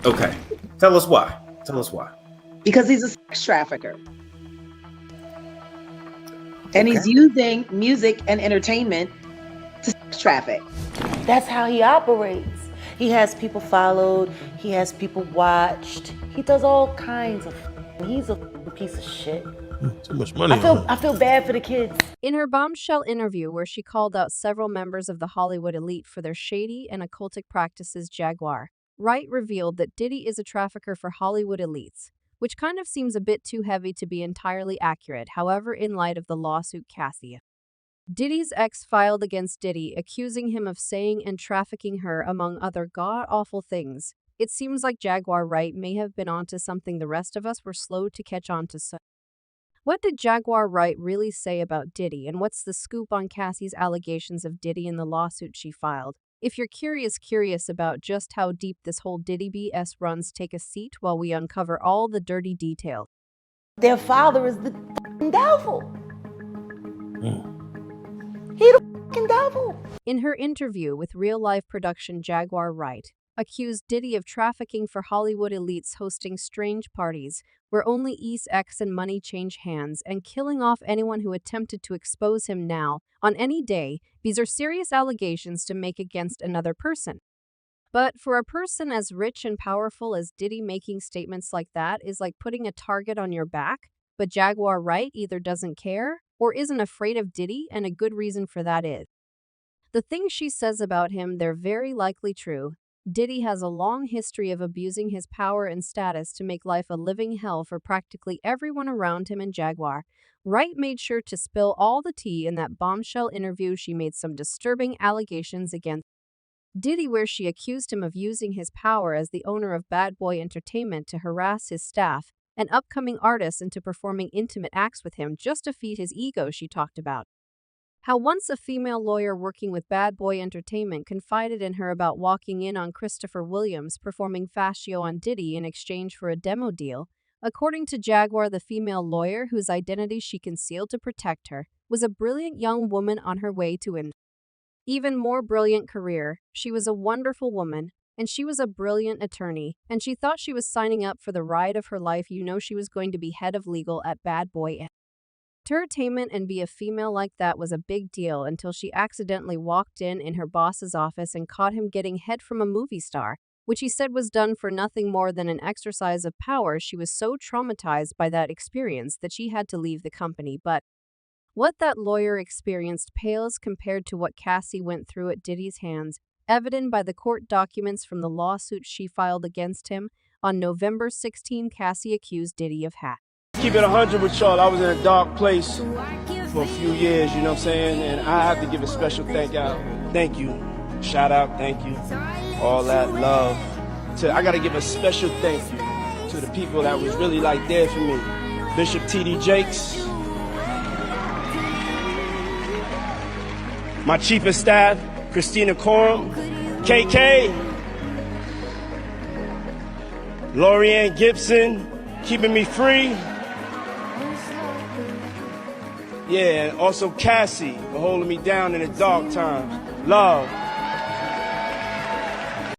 Okay. Tell us why. Tell us why. Because he's a sex trafficker. And Okay. he's using music and entertainment to sex traffic. That's how he operates. He has people followed. He has people watched. He does all kinds of. He's a piece of shit. Too much money. I feel bad for the kids. In her bombshell interview, where she called out several members of the Hollywood elite for their shady and occultic practices, Jaguar Wright revealed that Diddy is a trafficker for Hollywood elites, which kind of seems a bit too heavy to be entirely accurate, however, in light of the lawsuit Cassie. Diddy's ex filed against Diddy, accusing him of saying and trafficking her, among other god-awful things. It seems like Jaguar Wright may have been onto something the rest of us were slow to catch on to. What did Jaguar Wright really say about Diddy, and what's the scoop on Cassie's allegations of Diddy in the lawsuit she filed? If you're curious about just how deep this whole Diddy BS runs, take a seat while we uncover all the dirty details. Their father is the devil. He the devil. In her interview with real-life production, Jaguar Wright accused Diddy of trafficking for Hollywood elites, hosting strange parties where only sex and money change hands, and killing off anyone who attempted to expose him. Now, on any day, these are serious allegations to make against another person. But for a person as rich and powerful as Diddy, making statements like that is like putting a target on your back. But Jaguar Wright either doesn't care or isn't afraid of Diddy, and a good reason for that is the things she says about him, they're very likely true. Diddy has a long history of abusing his power and status to make life a living hell for practically everyone around him, and Jaguar Wright made sure to spill all the tea in that bombshell interview. She made some disturbing allegations against Diddy, where she accused him of using his power as the owner of Bad Boy Entertainment to harass his staff and upcoming artists into performing intimate acts with him just to feed his ego. She talked about how once a female lawyer working with Bad Boy Entertainment confided in her about walking in on Christopher Williams performing fascio on Diddy in exchange for a demo deal. According to Jaguar, the female lawyer, whose identity she concealed to protect her, was a brilliant young woman on her way to an even more brilliant career. She was a wonderful woman, and she was a brilliant attorney, and she thought she was signing up for the ride of her life. You know, she was going to be head of legal at Bad Boy Entertainment, and be a female like that was a big deal until she accidentally walked in her boss's office and caught him getting head from a movie star, which he said was done for nothing more than an exercise of power. She was so traumatized by that experience that she had to leave the company. But what that lawyer experienced pales compared to what Cassie went through at Diddy's hands, evident by the court documents from the lawsuit she filed against him. On November 16, Cassie accused Diddy of hacking. Keep it 100 with y'all. I was in a dark place for a few years, you know what I'm saying? And I have to give a special thank you, shout out, thank you, all that love. I gotta give a special thank you to the people that was really like there for me. Bishop T.D. Jakes, my chief of staff, Christina Coram, KK, Lorianne Gibson, keeping me free. Yeah, and also Cassie for holding me down in the dark times. Love.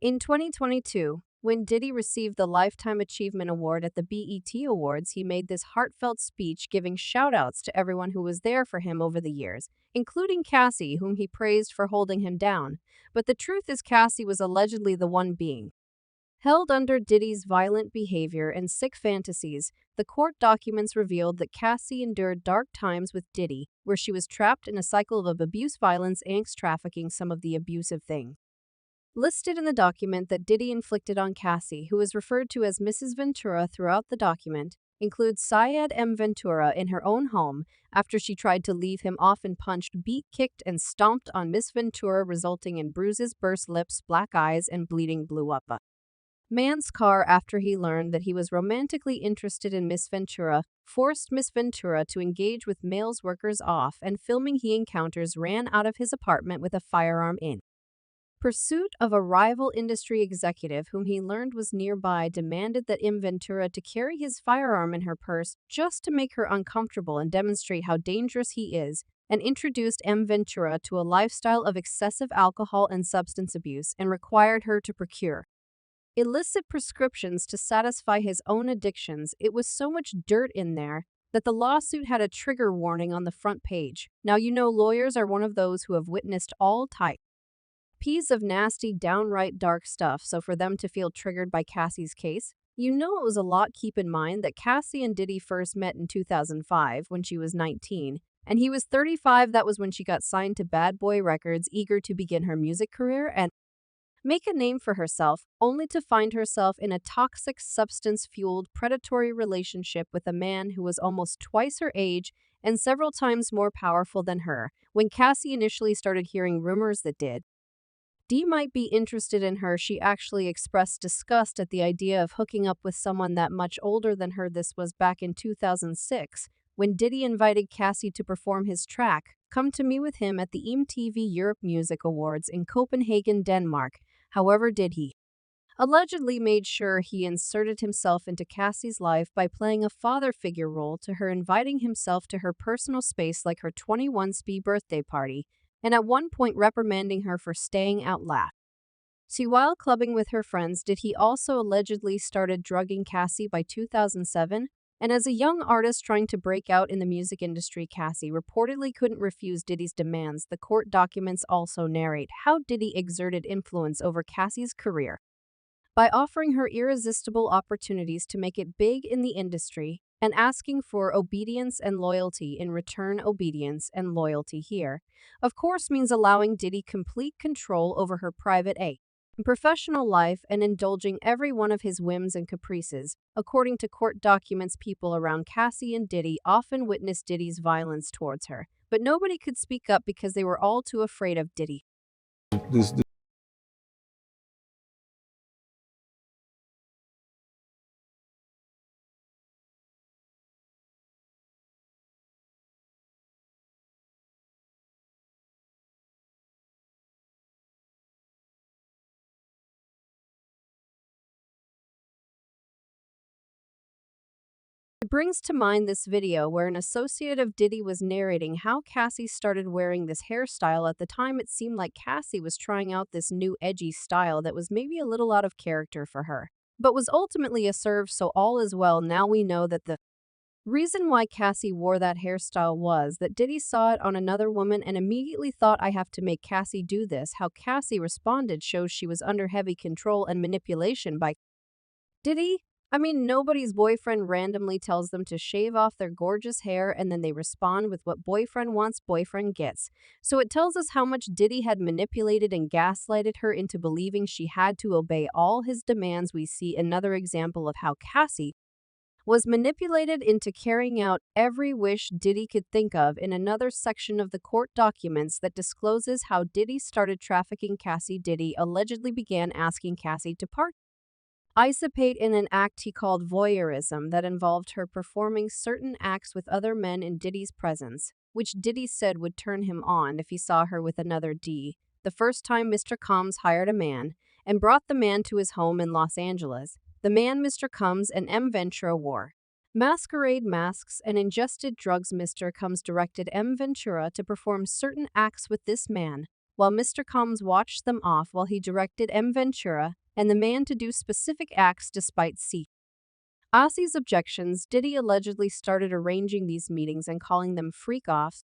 In 2022, when Diddy received the Lifetime Achievement Award at the BET Awards, he made this heartfelt speech giving shout-outs to everyone who was there for him over the years, including Cassie, whom he praised for holding him down. But the truth is, Cassie was allegedly the one being held under Diddy's violent behavior and sick fantasies. The court documents revealed that Cassie endured dark times with Diddy, where she was trapped in a cycle of abuse, violence, angst, trafficking, some of the abusive things listed in the document that Diddy inflicted on Cassie, who is referred to as Mrs. Ventura throughout the document, includes Syed M. Ventura in her own home after she tried to leave him off and punched, beat, kicked, and stomped on Miss Ventura, resulting in bruises, burst lips, black eyes, and bleeding. Blew up a man's car after he learned that he was romantically interested in Miss Ventura, forced Miss Ventura to engage with male workers off, and filming he encounters, ran out of his apartment with a firearm in pursuit of a rival industry executive whom he learned was nearby, demanded that M. Ventura to carry his firearm in her purse just to make her uncomfortable and demonstrate how dangerous he is, and introduced M. Ventura to a lifestyle of excessive alcohol and substance abuse, and required her to procure illicit prescriptions to satisfy his own addictions. It was so much dirt in there that the lawsuit had a trigger warning on the front page. Now, you know, lawyers are one of those who have witnessed all types of nasty, downright dark stuff, so for them to feel triggered by Cassie's case, you know it was a lot. Keep in mind that Cassie and Diddy first met in 2005 when she was 19, and he was 35. That was when she got signed to Bad Boy Records, eager to begin her music career and make a name for herself, only to find herself in a toxic, substance-fueled, predatory relationship with a man who was almost twice her age and several times more powerful than her. When Cassie initially started hearing rumors that Dee might be interested in her, she actually expressed disgust at the idea of hooking up with someone that much older than her. This was back in 2006, when Diddy invited Cassie to perform his track, Come to Me With Him, at the MTV Europe Music Awards in Copenhagen, Denmark. However, Diddy allegedly made sure he inserted himself into Cassie's life by playing a father figure role to her, inviting himself to her personal space like her 21st birthday party, and at one point reprimanding her for staying out late. See, while clubbing with her friends, Diddy also allegedly started drugging Cassie by 2007, and as a young artist trying to break out in the music industry, Cassie reportedly couldn't refuse Diddy's demands. The court documents also narrate how Diddy exerted influence over Cassie's career by offering her irresistible opportunities to make it big in the industry and asking for obedience and loyalty in return. Obedience and loyalty here, of course, means allowing Diddy complete control over her private and professional life and indulging every one of his whims and caprices. According to court documents, people around Cassie and Diddy often witnessed Diddy's violence towards her, but nobody could speak up because they were all too afraid of Diddy. This It brings to mind this video where an associate of Diddy was narrating how Cassie started wearing this hairstyle. At the time, it seemed like Cassie was trying out this new edgy style that was maybe a little out of character for her, but was ultimately a serve, so all is well. Now we know that the reason why Cassie wore that hairstyle was that Diddy saw it on another woman and immediately thought, I have to make Cassie do this. How Cassie responded shows she was under heavy control and manipulation by Diddy. I mean, nobody's boyfriend randomly tells them to shave off their gorgeous hair and then they respond with what boyfriend wants, boyfriend gets. So it tells us how much Diddy had manipulated and gaslighted her into believing she had to obey all his demands. We see another example of how Cassie was manipulated into carrying out every wish Diddy could think of in another section of the court documents that discloses how Diddy started trafficking Cassie. Diddy allegedly began asking Cassie to participate in an act he called voyeurism that involved her performing certain acts with other men in Diddy's presence, which Diddy said would turn him on if he saw her with another D. The first time Mr. Combs hired a man and brought the man to his home in Los Angeles, the man Mr. Combs and M. Ventura wore masquerade masks and ingested drugs. Mr. Combs directed M. Ventura to perform certain acts with this man, while Mr. Combs watched them off while he directed M. Ventura and the man to do specific acts despite Cassie's objections. Diddy allegedly started arranging these meetings and calling them freak-offs.